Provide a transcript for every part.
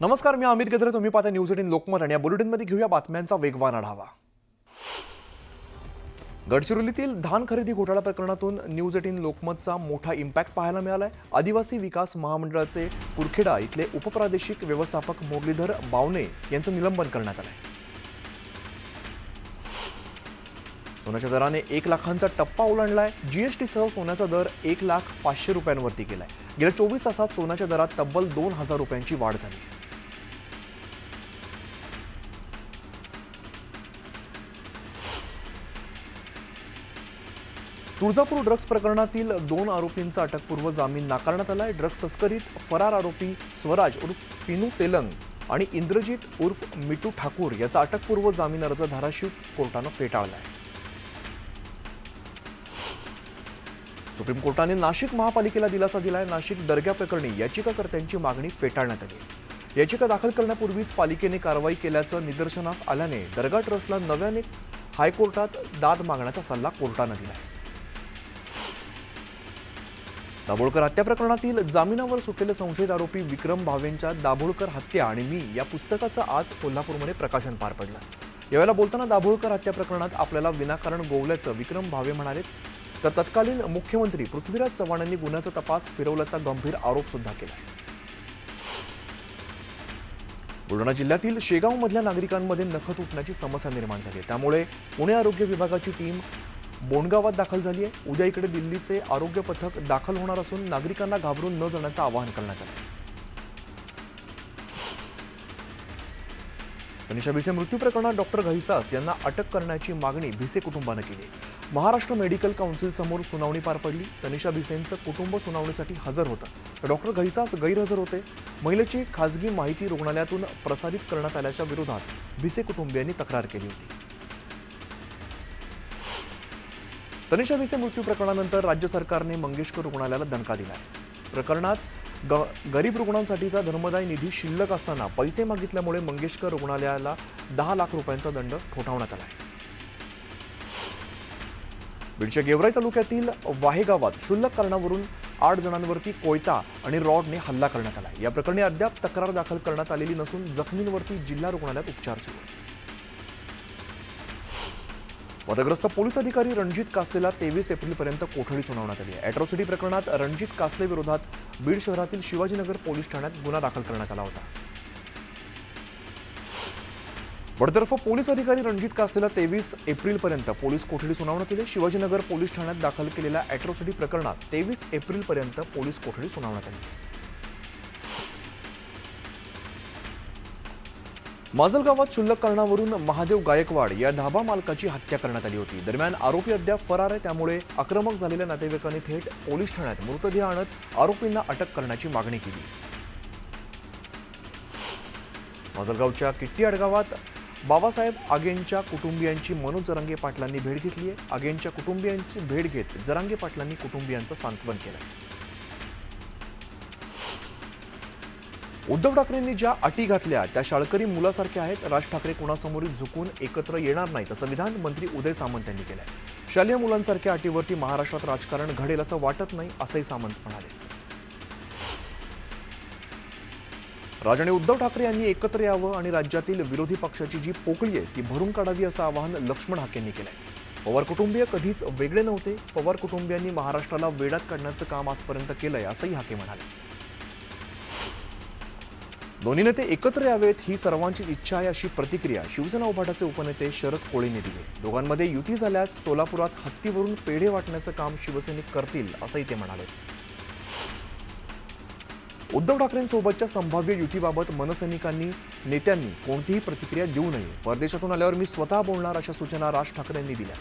नमस्कार, मी अमित गद्रे. तुम्ही पाहता न्यूज 18 लोकमत आणि या बुलेटिनमध्ये घेऊया बातम्यांचा वेगवान आढावा. गडचिरोलीतील धान खरेदी घोटाळा प्रकरणातून न्यूज 18 लोकमतचा मोठा इम्पॅक्ट पाहायला मिळालाय. आदिवासी विकास महामंडळाचे कुरखेडा इथले उपप्रादेशिक व्यवस्थापक मुरलीधर बावणे यांचं निलंबन करण्यात आलंय. सोन्याच्या दराने 1 लाखांचा टप्पा ओलांडलाय. जीएसटीसह सोन्याचा दर 1,05,000 रुपयांवरती गेलाय. गेल्या 24 तासात सोन्याच्या दरात तब्बल 2,000 रुपयांची वाढ झाली. तुळजापूर ड्रग्ज प्रकरणातील 2 आरोपींचा अटकपूर्व जामीन नाकारण्यात आलाय. ड्रग्ज तस्करीत फरार आरोपी स्वराज उर्फ पिनू तेलंग आणि इंद्रजित उर्फ मिटू ठाकूर याचा अटकपूर्व जामीन अर्ज धाराशिव कोर्टानं फेटाळलाय. सुप्रीम कोर्टाने नाशिक महापालिकेला दिलासा दिलाय. नाशिक दर्गा प्रकरणी याचिकाकर्त्यांची मागणी फेटाळण्यात आली. याचिका दाखल करण्यापूर्वीच पालिकेने कारवाई केल्याचं निदर्शनास आल्याने दर्गा ट्रस्टला नव्याने हायकोर्टात दाद मागण्याचा सल्ला कोर्टानं दिलाय. दाभोळकर हत्या प्रकरणातील जामिनावर सुटलेले संशयित आरोपी विक्रम भावेंच्या दाभोळकर हत्या आणि मी या पुस्तकाचं आज कोल्हापूरमध्ये प्रकाशन पार पडलं. यावेळेला बोलताना दाभोळकर हत्या प्रकरणात आपल्याला विनाकारण गोवल्याचं विक्रम भावे म्हणाले. तर तत्कालीन मुख्यमंत्री पृथ्वीराज चव्हाण यांनी गुन्ह्याचा तपास फिरवल्याचा गंभीर आरोप सुद्धा केला. बुलढाणा जिल्ह्यातील शेगावमधल्या नागरिकांमध्ये नख तुटण्याची समस्या निर्माण झाली. त्यामुळे पुणे आरोग्य विभागाची टीम बोंडगावात दाखल झाली आहे. उद्या इकडे दिल्लीचे आरोग्य पथक दाखल होणार असून नागरिकांना घाबरून न जाण्याचं आवाहन करण्यात आलं. तनिषा भिसे मृत्यू प्रकरणात डॉक्टर घैसास यांना अटक करण्याची मागणी भिसे कुटुंबानं केली. महाराष्ट्र मेडिकल काउन्सिल समोर सुनावणी पार पडली. तनिषा भिसेंचं कुटुंब सुनावणीसाठी हजर होतं, तर डॉक्टर घैसास गैरहजर होते. महिलेची खासगी माहिती रुग्णालयातून प्रसारित करण्यात आल्याच्या विरोधात भिसे कुटुंबियांनी तक्रार केली होती. तनिषा भिसे मृत्यू प्रकरणानंतर राज्य सरकारने मंगेशकर रुग्णालयाला दणका दिला. प्रकरणात गरीब रुग्णांसाठीचा धर्मदाय निधी शिल्लक असताना पैसे मागितल्यामुळे मंगेशकर रुग्णालयाला 10 लाख रुपयांचा दंड ठोठावण्यात आला. बीडच्या गेवराई तालुक्यातील वाहे गावात क्षुल्लक कारणावरून 8 जणांवरती कोयता आणि रॉडने हल्ला करण्यात आला. या प्रकरणी अद्याप तक्रार दाखल करण्यात आलेली नसून जखमींवरती जिल्हा रुग्णालयात उपचार सुरू आहेत. वादग्रस्त पोलीस अधिकारी रणजित कासलेला 23 एप्रिलपर्यंत कोठडी सुनावण्यात आली आहे. अॅट्रॉसिटी प्रकरणात रणजित कासले विरोधात बीड शहरातील शिवाजीनगर पोलीस ठाण्यात गुन्हा दाखल करण्यात आला होता. बडतर्फ पोलीस अधिकारी रणजित कासलेला 23 एप्रिलपर्यंत पोलीस कोठडी सुनावण्यात आली. शिवाजीनगर पोलीस ठाण्यात दाखल केलेल्या अॅट्रॉसिटी प्रकरणात 23 एप्रिलपर्यंत पोलीस कोठडी सुनावण्यात आली. माजलगावात क्षुल्लक कारणावरून महादेव गायकवाड या ढाबा मालकाची हत्या करण्यात आली होती. दरम्यान आरोपी अद्याप फरार आहे. त्यामुळे आक्रमक झालेल्या नातेवाईकांनी थेट पोलीस ठाण्यात मृतदेह आणत आरोपींना अटक करण्याची मागणी केली. माजलगावच्या किट्टी आडगावात बाबासाहेब आगेंच्या कुटुंबियांची मनोज जरांगे पाटलांनी भेट घेतली आहे. आगेंच्या कुटुंबियांची भेट घेत जरांगे पाटलांनी कुटुंबियांचं सांत्वन केलं. उद्धव ठाकरेंनी ज्या अटी घातल्या त्या शाळकरी मुलासारख्या आहेत. राज ठाकरे कोणासमोरही झुकून एकत्र येणार नाहीत असं विधान मंत्री उदय सामंत यांनी केलंय. शालेय मुलांसारख्या अटीवरती महाराष्ट्रात राजकारण घडेल असं वाटत नाही असंही सामंत म्हणाले. राज आणि उद्धव ठाकरे यांनी एकत्र यावं आणि राज्यातील विरोधी पक्षाची जी पोकळी आहे ती भरून काढावी असं आवाहन लक्ष्मण हाकेंनी केलंय. पवार कुटुंबीय कधीच वेगळे नव्हते. पवार कुटुंबियांनी महाराष्ट्राला वेडात काढण्याचं काम आजपर्यंत केलंय असंही हाके म्हणाले. दोन्ही नेते एकत्र यावेत ही सर्वांची इच्छा आहे अशी प्रतिक्रिया शिवसेना उभाटाचे उपनेते शरद कोळींनी दिली. दोघांमध्ये युती झाल्यास सोलापुरात हत्तीवरून पेढे वाटण्याचं काम शिवसैनिक करतील असंही ते म्हणाले. उद्धव ठाकरेंसोबतच्या संभाव्य युतीबाबत मनसैनिकांनी नेत्यांनी कोणतीही प्रतिक्रिया देऊ नये. परदेशातून आल्यावर मी स्वतः बोलणार अशा सूचना राज ठाकरेंनी दिल्या.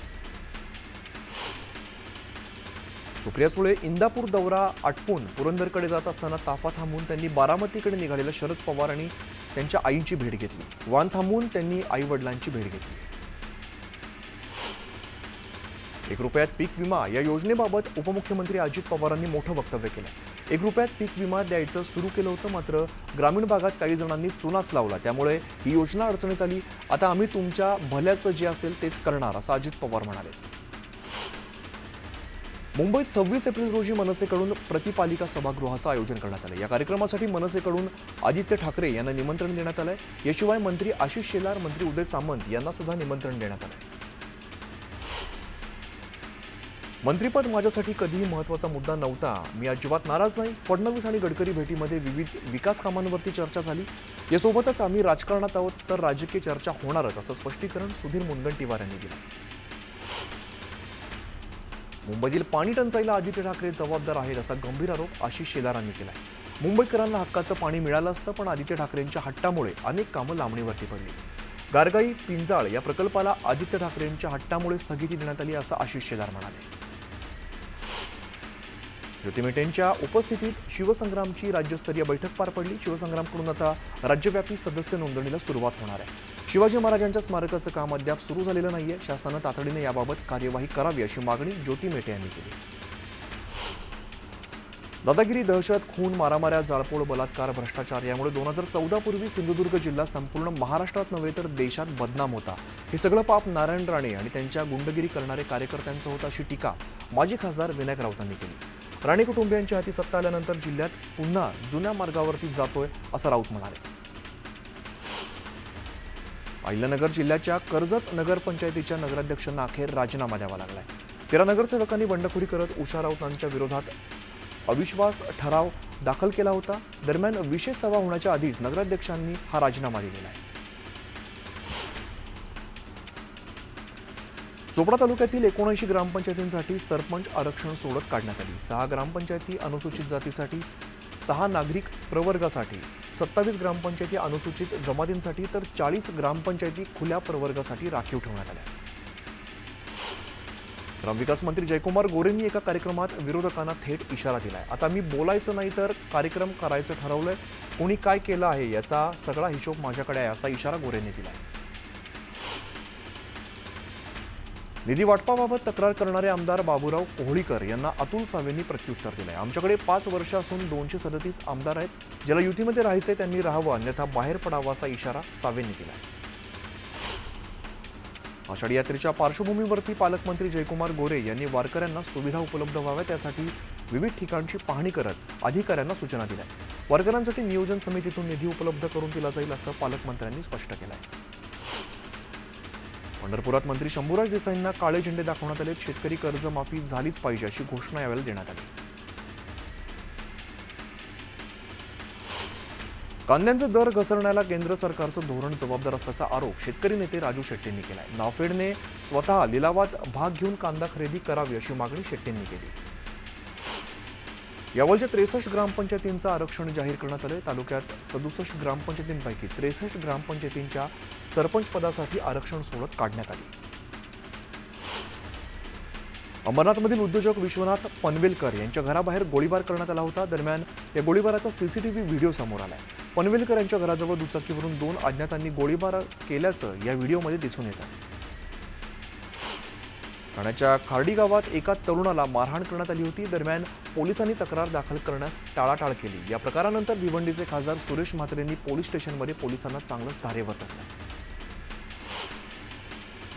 सुप्रिया सुळे इंदापूर दौरा आटपून पुरंदरकडे जात असताना ताफा थांबून त्यांनी बारामतीकडे निघालेल्या शरद पवार आणि त्यांच्या आईची भेट घेतली. वाहन थांबून त्यांनी आई वडिलांची भेट घेतली. 1 रुपयात पीक विमा या योजनेबाबत उपमुख्यमंत्री अजित पवारांनी मोठं वक्तव्य केलं. 1 रुपयात पीक विमा द्यायचं सुरू केलं होतं, मात्र ग्रामीण भागात काही जणांनी चुनाच लावला. त्यामुळे ही योजना अडचणीत आली. आता आम्ही तुमच्या भल्याचं जे असेल तेच करणार असं अजित पवार म्हणाले. मुंबईत 26 एप्रिल रोजी मनसेकडून प्रतिपालिका सभागृहाचं आयोजन करण्यात आलं। या कार्यक्रमासाठी मनसेकडून आदित्य ठाकरे यांना निमंत्रण देण्यात आलंय। याशिवाय मंत्री आशिष शेलार, मंत्री उदय सामंत यांना सुद्धा निमंत्रण देण्यात आलंय। मंत्रिपद माझ्यासाठी कधीही महत्त्वाचा मुद्दा नव्हता, मी अजिबात नाराज नाही। फडणवीस आणि गडकरी भेटीमध्ये विविध विकास कामांवरती चर्चा झाली। यासोबतच आम्ही राजकारणात आहोत तर राजकीय चर्चा होणारच, असं स्पष्टीकरण सुधीर मुनगंटीवार यांनी दिलं। मुंबईतील पाणी टंचाईला आदित्य ठाकरे जबाबदार आहेत, असा गंभीर आरोप आशिष शेलारांनी केलाय। मुंबईकरांना हक्काचं पाणी मिळालं असतं, पण आदित्य ठाकरेंच्या हट्टामुळे अनेक कामं लांबणीवरती पडली। गारगाई पिंजाळ या प्रकल्पाला आदित्य ठाकरेंच्या हट्टामुळे स्थगिती देण्यात आली, असं आशिष शेलार म्हणाले। ज्योती मेटेंच्या उपस्थितीत शिवसंग्रामची राज्यस्तरीय बैठक पार पडली। शिवसंग्रामकडून आता राज्यव्यापी सदस्य नोंदणीला सुरुवात होणार आहे। शिवाजी महाराजांच्या स्मारकाचं काम अद्याप सुरू झालेलं नाहीये। शासनानं तातडीने याबाबत कार्यवाही करावी अशी मागणी ज्योती मेटे यांनी केली। दादागिरी, दहशत, खून, मारामाऱ्या, जाळपोळ, बलात्कार, भ्रष्टाचार यामुळे 2014 पूर्वी सिंधुदुर्ग जिल्हा संपूर्ण महाराष्ट्रात नव्हे तर देशात बदनाम होता। हे सगळं पाप नारायण राणे आणि त्यांच्या गुंडगिरी करणारे कार्यकर्त्यांचं होतं, अशी टीका माजी खासदार विनायक राऊतांनी केली। राणे कुटुंबियांच्या हाती सत्ता आल्यानंतर जिल्ह्यात पुन्हा जुन्या मार्गावरती जातोय, असं राऊत म्हणाले। अहिल्यानगर जिल्ह्याच्या कर्जत नगरपंचायतीच्या नगराध्यक्षांना अखेर राजीनामा द्यावा लागलाय। 13 नगरसेवकांनी बंडखोरी करत उषा राऊतांच्या विरोधात अविश्वास ठराव दाखल केला होता। दरम्यान विशेष सभा होण्याच्या आधीच नगराध्यक्षांनी हा राजीनामा दिलेला आहे। चोपडा तालुक्यातील 79 ग्रामपंचायतींसाठी सरपंच आरक्षण सोडत काढण्यात आली। 6 ग्रामपंचायती अनुसूचित जातीसाठी, 6 नागरिक प्रवर्गासाठी, 27 ग्रामपंचायती अनुसूचित जमातींसाठी तर 40 ग्रामपंचायती खुल्या प्रवर्गासाठी राखीव ठेवण्यात आल्या। ग्रामविकास मंत्री जयकुमार गोरेंनी एका कार्यक्रमात विरोधकांना थेट इशारा दिलाय। आता मी बोलायचं नाही तर कार्यक्रम करायचं ठरवलंय, कोणी काय केलं आहे याचा सगळा हिशोब माझ्याकडे आहे, असा इशारा गोरेंनी दिलाय। निधी वाटपाबाबत तक्रार करणारे आमदार बाबूराव कोहळीकर यांना अतुल सावेंनी प्रत्युत्तर दिलंय। आमच्याकडे 5 वर्ष असून 237 आमदार आहेत, ज्याला युतीमध्ये राहायचंय त्यांनी राहावं, अन्यथा बाहेर पडावा, असा इशारा सावेंनी दिलाय। आषाढी यात्रेच्या पार्श्वभूमीवरती पालकमंत्री जयकुमार गोरे यांनी वारकऱ्यांना सुविधा उपलब्ध व्हाव्या त्यासाठी विविध ठिकाणची पाहणी करत अधिकाऱ्यांना सूचना दिल्या। वारकऱ्यांसाठी नियोजन समितीतून निधी उपलब्ध करून दिला जाईल, असं पालकमंत्र्यांनी स्पष्ट केलंय। पंढरपुरात मंत्री शंभूराज देसाईंना काळे झेंडे दाखवण्यात आले। शेतकरी कर्जमाफी झालीच पाहिजे अशी घोषणा यावेळी देण्यात आली। कांद्यांचे दर घसरण्याला केंद्र सरकारचं धोरण जबाबदार असल्याचा आरोप शेतकरी नेते राजू शेट्टींनी केलाय। नाफेडने स्वतः लिलावात भाग घेऊन कांदा खरेदी करावी अशी मागणी शेट्टींनी केली। यावलच्या 63 ग्रामपंचायतींचं आरक्षण जाहीर करण्यात आले। तालुक्यात 67 ग्रामपंचायतींपैकी 63 ग्रामपंचायतींच्या सरपंच पदासाठी आरक्षण सोडत काढण्यात आली। अंबरनाथमधील उद्योजक विश्वनाथ पनवेलकर यांच्या घराबाहेर गोळीबार करण्यात आला होता। दरम्यान या गोळीबाराचा सीसीटीव्ही व्हिडिओ समोर आलाय। पनवेलकर यांच्या घराजवळ दुचाकीवरून 2 अज्ञातांनी गोळीबार केल्याचं या व्हिडिओमध्ये दिसून येतं। ठाण्याच्या खार्डी गावात एका तरुणाला मारहाण करण्यात आली होती। दरम्यान पोलिसांनी तक्रार दाखल करण्यास टाळाटाळ केली। या प्रकारानंतर भिवंडीचे खासदार सुरेश म्हात्रेंनी पोलीस स्टेशनमध्ये पोलिसांना चांगलंच धारेवर धरलं।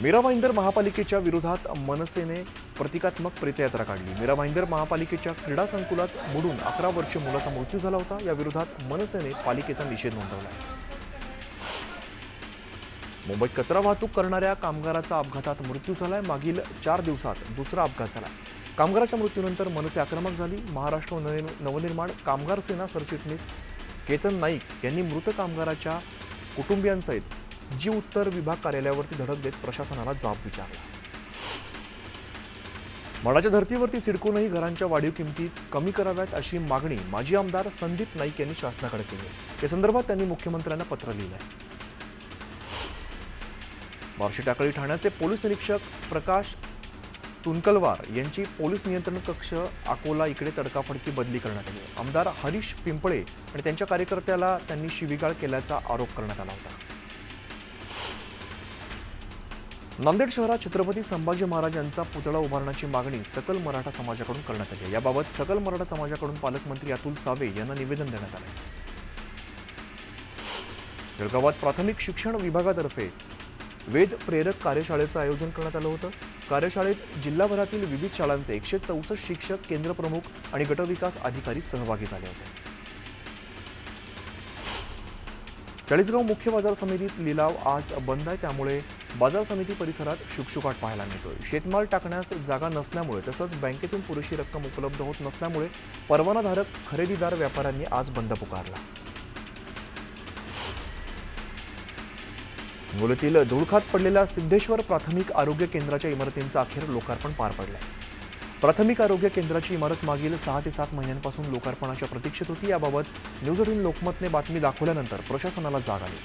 मीरा भाईंदर महापालिकेच्या विरोधात मनसेने प्रतिकात्मक प्रेतयात्रा काढली। मीरा भाईंदर महापालिकेच्या क्रीडा संकुलात बुडून 11 वर्षीय मुलाचा मृत्यू झाला होता। या विरोधात मनसेने पालिकेचा निषेध नोंदवला। मुंबईत कचरा वाहतूक करणाऱ्या कामगाराचा अपघातात मृत्यू झालाय। मागील 4 दिवसात दुसरा अपघात झाला। कामगाराच्या मृत्यूनंतर मनसे आक्रमक झाली। महाराष्ट्र नवनिर्माण कामगार सेना सरचिटणीस केतन नाईक यांनी मृत कामगाराच्या कुटुंबियांसहित जी उत्तर विभाग कार्यालयावरती धडक देत प्रशासनाला जाब विचारला। माडाच्या धर्तीवरती सिडकोनही घरांच्या वाढीव किमती कमी कराव्यात अशी मागणी माजी आमदार संदीप नाईक यांनी शासनाकडे केली। या संदर्भात त्यांनी मुख्यमंत्र्यांना पत्र लिहिलंय। बार्शी टाकळी ठाण्याचे पोलीस निरीक्षक प्रकाश तुनकलवार यांची पोलीस नियंत्रण कक्ष अकोला इकडे तडकाफडकी बदली करण्यात आली। आमदार हरीश पिंपळे आणि त्यांच्या कार्यकर्त्याला त्यांनी शिवीगाळ केल्याचा आरोप करण्यात आला होता। नांदेड शहरात छत्रपती संभाजी महाराज यांचा पुतळा उभारण्याची मागणी सकल मराठा समाजाकडून करण्यात आली। याबाबत सकल मराठा समाजाकडून पालकमंत्री अतुल सावे यांना निवेदन देण्यात आले। जळगावात प्राथमिक शिक्षण विभागातर्फे वेद प्रेरक कार्यशाळेचं आयोजन करण्यात आलं होतं। कार्यशाळेत जिल्हाभरातील विविध शाळांचे 164 शिक्षक, केंद्रप्रमुख आणि गटविकास अधिकारी सहभागी झाले होते. चाळीसगाव मुख्य बाजार समितीत लिलाव आज बंद आहे, त्यामुळे बाजार समिती परिसरात शुकशुकाट पाहायला मिळतोय. शेतमाल टाकण्यास जागा नसल्यामुळे तसंच बँकेतून पुरेशी रक्कम उपलब्ध होत नसल्यामुळे परवानाधारक खरेदीदार व्यापाऱ्यांनी आज बंद पुकारला. हिंगोलीतील धुळखात पडलेल्या सिद्धेश्वर प्राथमिक आरोग्य केंद्राच्या इमारतींचं अखेर लोकार्पण पार पडलंय. प्राथमिक आरोग्य केंद्राची इमारत मागील 6 ते 7 महिन्यांपासून लोकार्पणाच्या प्रतीक्षेत होती. याबाबत न्यूज 18 लोकमतने बातमी दाखवल्यानंतर प्रशासनाला जाग आली.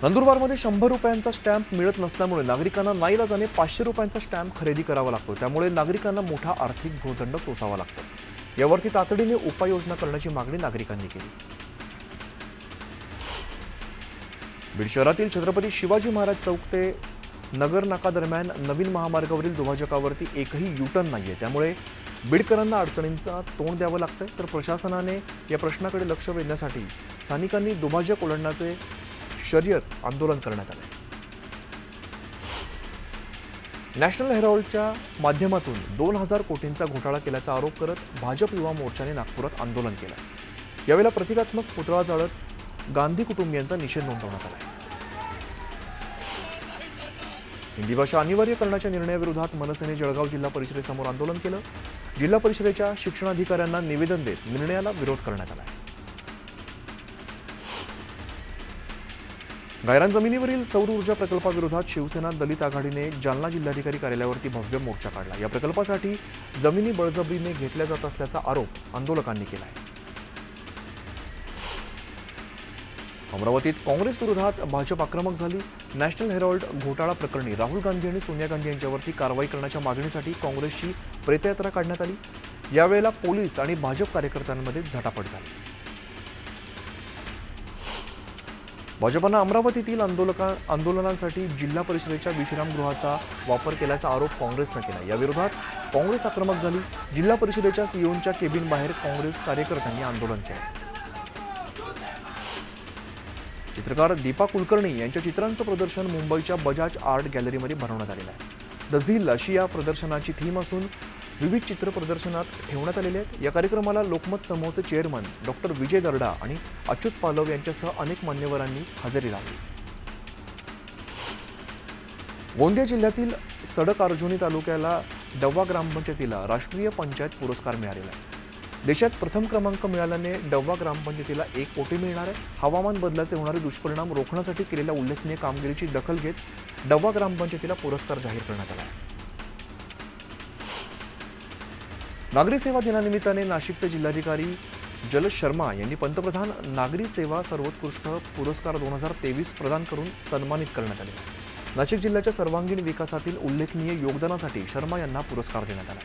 नंदुरबारमध्ये 100 रुपयांचा स्टॅम्प मिळत नसल्यामुळे नागरिकांना नाईलाजाने 500 रुपयांचा स्टॅम्प खरेदी करावा लागतो. त्यामुळे नागरिकांना मोठा आर्थिक भूर्दंड सोसावा लागतो. यावरती तातडीने उपाययोजना करण्याची मागणी नागरिकांनी केली. बीड शहरातील छत्रपती शिवाजी महाराज चौक ते नगर नाका दरम्यान नवीन महामार्गावरील दुभाजकावरती एकही युटर्न नाहीये. त्यामुळे बीडकरांना अडचणींचा तोंड द्यावं लागतंय. तर प्रशासनाने या प्रश्नाकडे लक्ष वेधण्यासाठी स्थानिकांनी दुभाजक ओलांडण्याचे शर्यत आंदोलन करण्यात आले. नॅशनल हेराल्डच्या माध्यमातून 2000 कोटींचा घोटाळा केल्याचा आरोप करत भाजप युवा मोर्चाने नागपुरात आंदोलन केलं. यावेळेला प्रतिकात्मक पुतळा जाळत गांधी कुटुंबियांचा निषेध नोंदवण्यात आला. हिंदी भाषा अनिवार्य करण्याच्या निर्णयाविरोधात मनसेने जळगाव जिल्हा परिषदेसमोर आंदोलन केलं. जिल्हा परिषदेच्या शिक्षणाधिकाऱ्यांना निवेदन देत निर्णयाला विरोध करण्यात आला. गायरान जमिनीवरील सौर ऊर्जा प्रकल्पाविरोधात शिवसेना दलित आघाडीने जालना जिल्हाधिकारी कार्यालयावरती भव्य मोर्चा काढला. या प्रकल्पासाठी जमिनी बळजबरीने घेतल्या जात असल्याचा आरोप आंदोलकांनी केला आहे. अमरावतीत काँग्रेस विरोधात भाजप आक्रमक झाली. नॅशनल हेराल्ड घोटाळा प्रकरणी राहुल गांधी आणि सोनिया गांधी यांच्यावरती कारवाई करण्याच्या मागणीसाठी काँग्रेसची प्रेतयात्रा काढण्यात आली. यावेळेला पोलीस आणि भाजप कार्यकर्त्यांमध्ये झटापट झाली. भाजपनं अमरावतीतील आंदोलनांसाठी जिल्हा परिषदेच्या विश्रामगृहाचा वापर केल्याचा आरोप काँग्रेसनं केला. याविरोधात काँग्रेस आक्रमक झाली. जिल्हा परिषदेच्या सीओच्या केबिन बाहेर काँग्रेस कार्यकर्त्यांनी आंदोलन केलं. चित्रकार दीपा कुलकर्णी यांच्या चित्रांचं प्रदर्शन मुंबईच्या बजाज आर्ट गॅलरीमध्ये भरवण्यात आलेलं आहे. द झील अशी या प्रदर्शनाची थीम असून विविध चित्र प्रदर्शनात ठेवण्यात आलेले आहेत. या कार्यक्रमाला लोकमत समूहाचे चेअरमन डॉक्टर विजय दर्डा आणि अच्युत पालव यांच्यासह अनेक मान्यवरांनी हजेरी लावली. गोंदिया जिल्ह्यातील सडक अर्जुनी तालुक्याला डव्वा ग्रामपंचायतीला राष्ट्रीय पंचायत पुरस्कार मिळालेला आहे. देशात प्रथम क्रमांक मिळाल्याने डव्वा ग्रामपंचायतीला 1 कोटी मिळणार आहे. हवामान बदलाचे होणारे दुष्परिणाम रोखण्यासाठी केलेल्या उल्लेखनीय कामगिरीची दखल घेत डव्वा ग्रामपंचायतीला पुरस्कार जाहीर करण्यात आला आहे. नागरी सेवा दिनानिमित्ताने नाशिकचे जिल्हाधिकारी जलज शर्मा यांनी पंतप्रधान नागरी सेवा सर्वोत्कृष्ट पुरस्कार 2023 प्रदान करून सन्मानित करण्यात आले. नाशिक जिल्ह्याच्या सर्वांगीण विकासातील उल्लेखनीय योगदानासाठी शर्मा यांना पुरस्कार देण्यात आला.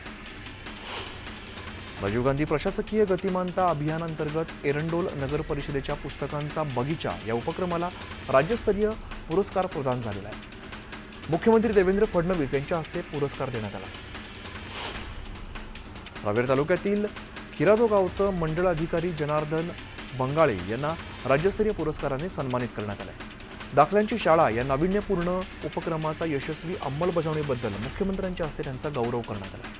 राजीव गांधी प्रशासकीय गतिमानता अभियानांतर्गत एरंडोल नगर परिषदेच्या पुस्तकांचा बगीचा या उपक्रमाला राज्यस्तरीय पुरस्कार प्रदान झालेला आहे. मुख्यमंत्री देवेंद्र फडणवीस यांच्या हस्ते पुरस्कार देण्यात आला. रावेर तालुक्यातील खिरादो गावचं मंडळ अधिकारी जनार्दन बंगाळे यांना राज्यस्तरीय पुरस्काराने सन्मानित करण्यात आले. दाखल्यांची शाळा या नाविन्यपूर्ण उपक्रमाचा यशस्वी अंमलबजावणीबद्दल मुख्यमंत्र्यांच्या हस्ते त्यांचा गौरव करण्यात आला.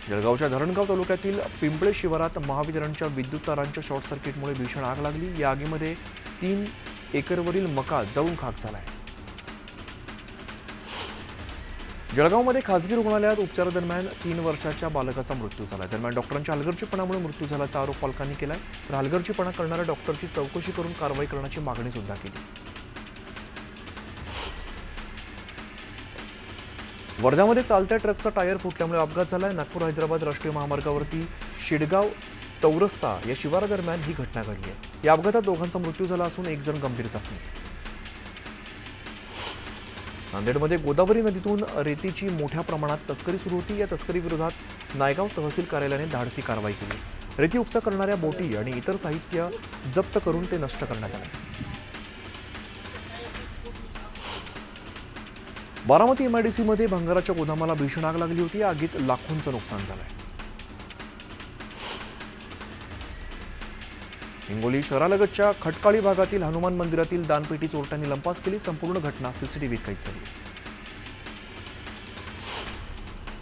जळगावच्या धरणगाव तालुक्यातील पिंपळे शिवारात महावितरणच्या विद्युत तारांच्या शॉर्ट सर्किटमुळे भीषण आग लागली. या आगीमध्ये 3 एकरवरील मका जळून खाक झालाय. जळगावमध्ये खासगी रुग्णालयात उपचारादरम्यान 3 वर्षाच्या बालकाचा मृत्यू झाला. दरम्यान डॉक्टरांच्या हलगर्जीपणामुळे मृत्यू झाल्याचा आरोप पालकांनी केलाय. तर हलगर्जीपणा करणाऱ्या डॉक्टरची चौकशी करून कारवाई करण्याची मागणी सुद्धा केली. वर्ध्यामध्ये चालत्या ट्रकचा टायर फुटल्यामुळे अपघात झालाय. नागपूर हैदराबाद राष्ट्रीय महामार्गावरती शिडगाव चौरस्ता या शिवारादरम्यान ही घटना घडली आहे. या अपघातात दोघांचा मृत्यू झाला असून 1 जण गंभीर जखमी. नांदेडमध्ये गोदावरी नदीतून रेतीची मोठ्या प्रमाणात तस्करी सुरू होती. या तस्करीविरोधात नायगाव तहसील कार्यालयाने धाडसी कारवाई केली. रेती उपसा करणाऱ्या बोटी आणि इतर साहित्य जप्त करून ते नष्ट करण्यात आले. बारामती एमआयडीसीमध्ये भंगाराच्या गोदामाला भीषण आग लागली होती. या आगीत लाखोंचं नुकसान झालंय. हिंगोली शहरालगतच्या खटकाळी भागातील हनुमान मंदिरातील दानपेटी चोरट्यांनी लंपास केली. संपूर्ण घटना सीसीटीव्हीत कैद झाली.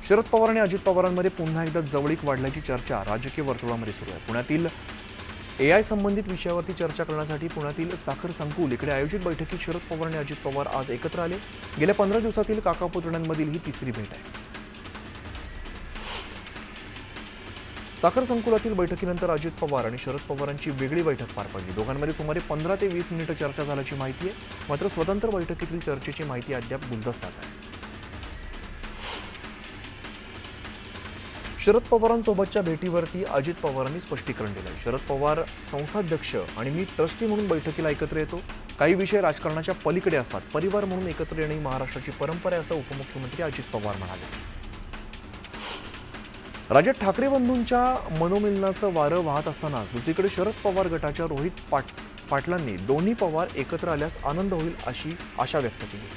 शरद पवार आणि अजित पवारांमध्ये पुन्हा एकदा जवळीक वाढल्याची चर्चा राजकीय वर्तुळामध्ये सुरू आहे. पुण्यातील AI संबंधित विषयावरती चर्चा करण्यासाठी पुण्यातील साखर संकुल इकडे आयोजित बैठकीत शरद पवार आणि अजित पवार आज एकत्र आले. गेल्या 15 दिवसातील काकापुतण्यांमधील ही तिसरी भेट आहे. साखर संकुलातील बैठकीनंतर अजित पवार आणि शरद पवारांची वेगळी बैठक पार पडली. दोघांमध्ये सुमारे 15 ते 20 मिनिटं चर्चा झाल्याची माहिती आहे. मात्र स्वतंत्र बैठकीतील चर्चेची माहिती अद्याप गुलदस्त्यात आहे. शरद पवारांसोबतच्या भेटीवरती अजित पवारांनी स्पष्टीकरण दिलं. शरद पवार संस्थाध्यक्ष आणि मी ट्रस्टी म्हणून बैठकीला एकत्र येतो. काही विषय राजकारणाच्या पलीकडे असतात. परिवार म्हणून एकत्र येणे ही महाराष्ट्राची परंपरा आहे, असं उपमुख्यमंत्री अजित पवार म्हणाले. राज्यात ठाकरे बंधूंच्या मनोमिलनाचं वारं वाहत असतानाच दुसरीकडे शरद पवार गटाच्या रोहित पाटलांनी दोन्ही पवार एकत्र आल्यास आनंद होईल अशी आशा व्यक्त केली.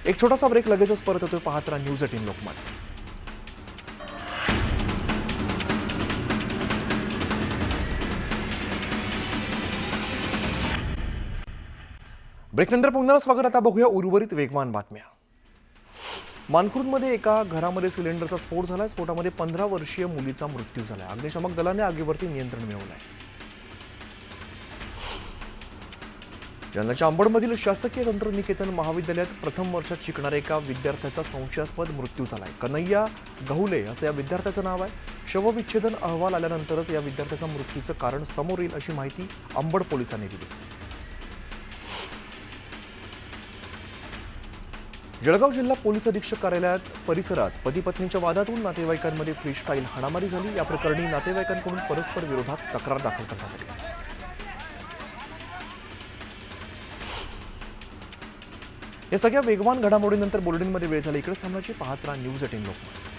एक छोटासा ब्रेक, लगेचच परत येतोय. पाहत राहा न्यूज 18 लोकमत. ब्रेकनंतर पुन्हा स्वागत. आता बघूया उर्वरित वेगवान बातम्या. मानखुर्दमध्ये एका घरामध्ये सिलेंडरचा स्फोट झाला. स्फोटामध्ये 15 वर्षीय मुलीचा मृत्यू झाला. अग्निशमक दलाने आगीवरती नियंत्रण मिळवलंय. जालन्याच्या अंबडमधील शासकीय तंत्रनिकेतन महाविद्यालयात प्रथम वर्षात शिकणाऱ्या एका विद्यार्थ्याचा संशयास्पद मृत्यू झालाय. कन्हैया गहुले असं या विद्यार्थ्याचं नाव आहे. शवविच्छेदन अहवाल आल्यानंतरच या विद्यार्थ्याच्या मृत्यूचं कारण समोर येईल अशी माहिती अंबड पोलिसांनी दिली. जळगाव जिल्हा पोलीस अधीक्षक कार्यालयात परिसरात पती पत्नीच्या वादातून नातेवाईकांमध्ये फ्रीस्टाईल हाणामारी झाली. या प्रकरणी नातेवाईकांकडून परस्पर विरोधात तक्रार दाखल करण्यात आली. या सगळ्या वेगवान घडामोडीनंतर बुलेटिनमध्ये वेळ झाली. इकडे सामनाची पाहत राहा न्यूज 18 लोकमत.